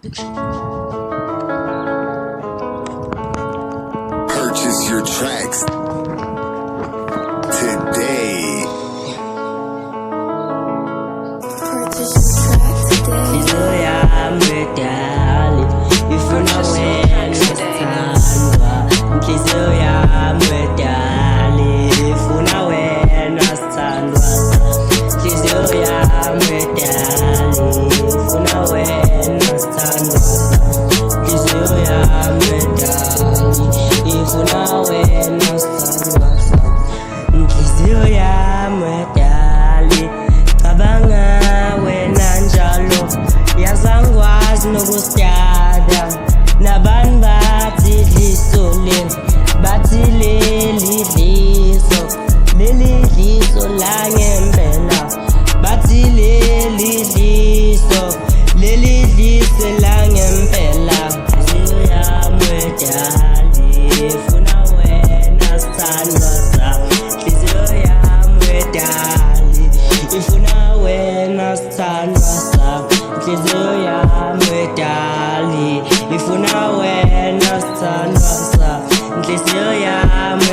Purchase your tracks today. Naban bati lisole, bati leli liso la ngempela, bati leli liso la ngempela. Inhliziyo yami wedali, ifuna wena sithandwa sami. Inhliziyo yami wedali, ifuna wena sithandwa sami. Inhliziyo yami wedali, ifuna wena sithandwa sami. Inhliziyo yami